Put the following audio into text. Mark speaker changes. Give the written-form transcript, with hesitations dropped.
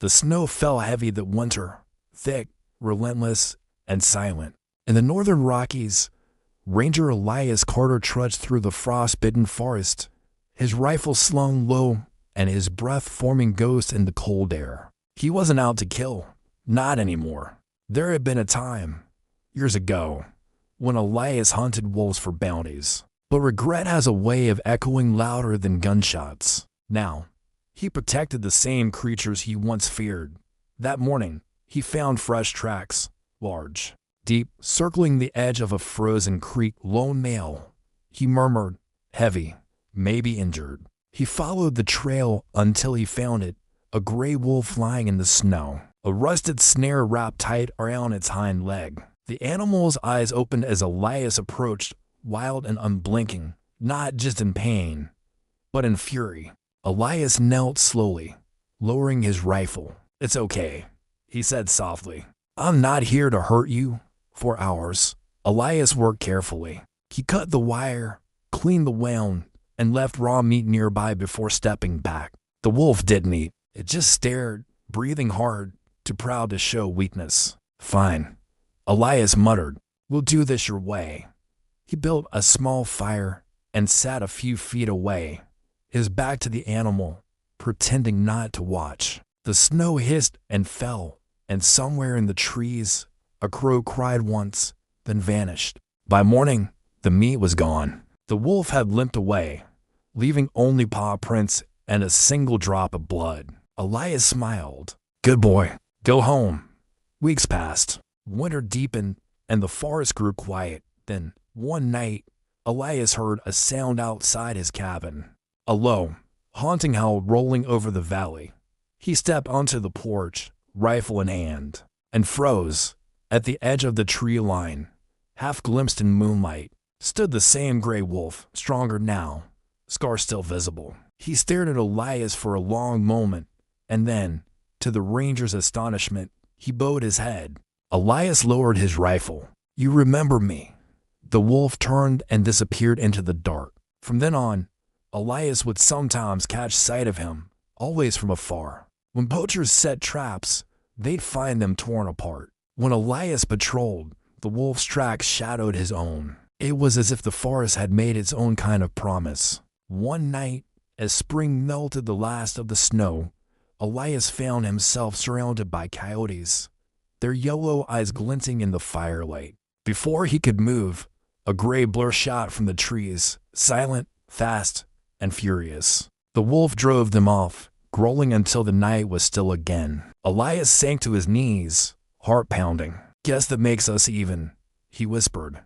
Speaker 1: The snow fell heavy that winter, thick, relentless, and silent. In the northern Rockies, Ranger Elias Carter trudged through the frost-bitten forest, his rifle slung low and his breath forming ghosts in the cold air. He wasn't out to kill, not anymore. There had been a time, years ago, when Elias hunted wolves for bounties. But regret has a way of echoing louder than gunshots. Now, he protected the same creatures he once feared. That morning, he found fresh tracks, large, deep, circling the edge of a frozen creek. Lone male, he murmured, heavy, maybe injured. He followed the trail until he found it, a gray wolf lying in the snow, a rusted snare wrapped tight around its hind leg. The animal's eyes opened as Elias approached, wild and unblinking, not just in pain, but in fury. Elias knelt slowly, lowering his rifle. "It's okay," he said softly. "I'm not here to hurt you." For hours, Elias worked carefully. He cut the wire, cleaned the wound, and left raw meat nearby before stepping back. The wolf didn't eat. It just stared, breathing hard, too proud to show weakness. "Fine," Elias muttered. "We'll do this your way." He built a small fire and sat a few feet away, his back to the animal, pretending not to watch. The snow hissed and fell, and somewhere in the trees, a crow cried once, then vanished. By morning, the meat was gone. The wolf had limped away, leaving only paw prints and a single drop of blood. Elias smiled. "Good boy. Go home." Weeks passed. Winter deepened, and the forest grew quiet. Then, one night, Elias heard a sound outside his cabin. A low, haunting howl rolling over the valley. He stepped onto the porch, rifle in hand, and froze. At the edge of the tree line, half glimpsed in moonlight, stood the same gray wolf, stronger now, scars still visible. He stared at Elias for a long moment, and then, to the ranger's astonishment, he bowed his head. Elias lowered his rifle. "You remember me." The wolf turned and disappeared into the dark. From then on, Elias would sometimes catch sight of him, always from afar. When poachers set traps, they'd find them torn apart. When Elias patrolled, the wolf's tracks shadowed his own. It was as if the forest had made its own kind of promise. One night, as spring melted the last of the snow, Elias found himself surrounded by coyotes, their yellow eyes glinting in the firelight. Before he could move, a gray blur shot from the trees, silent, fast, and furious. The wolf drove them off, growling until the night was still again. Elias sank to his knees, heart pounding. "Guess that makes us even," he whispered.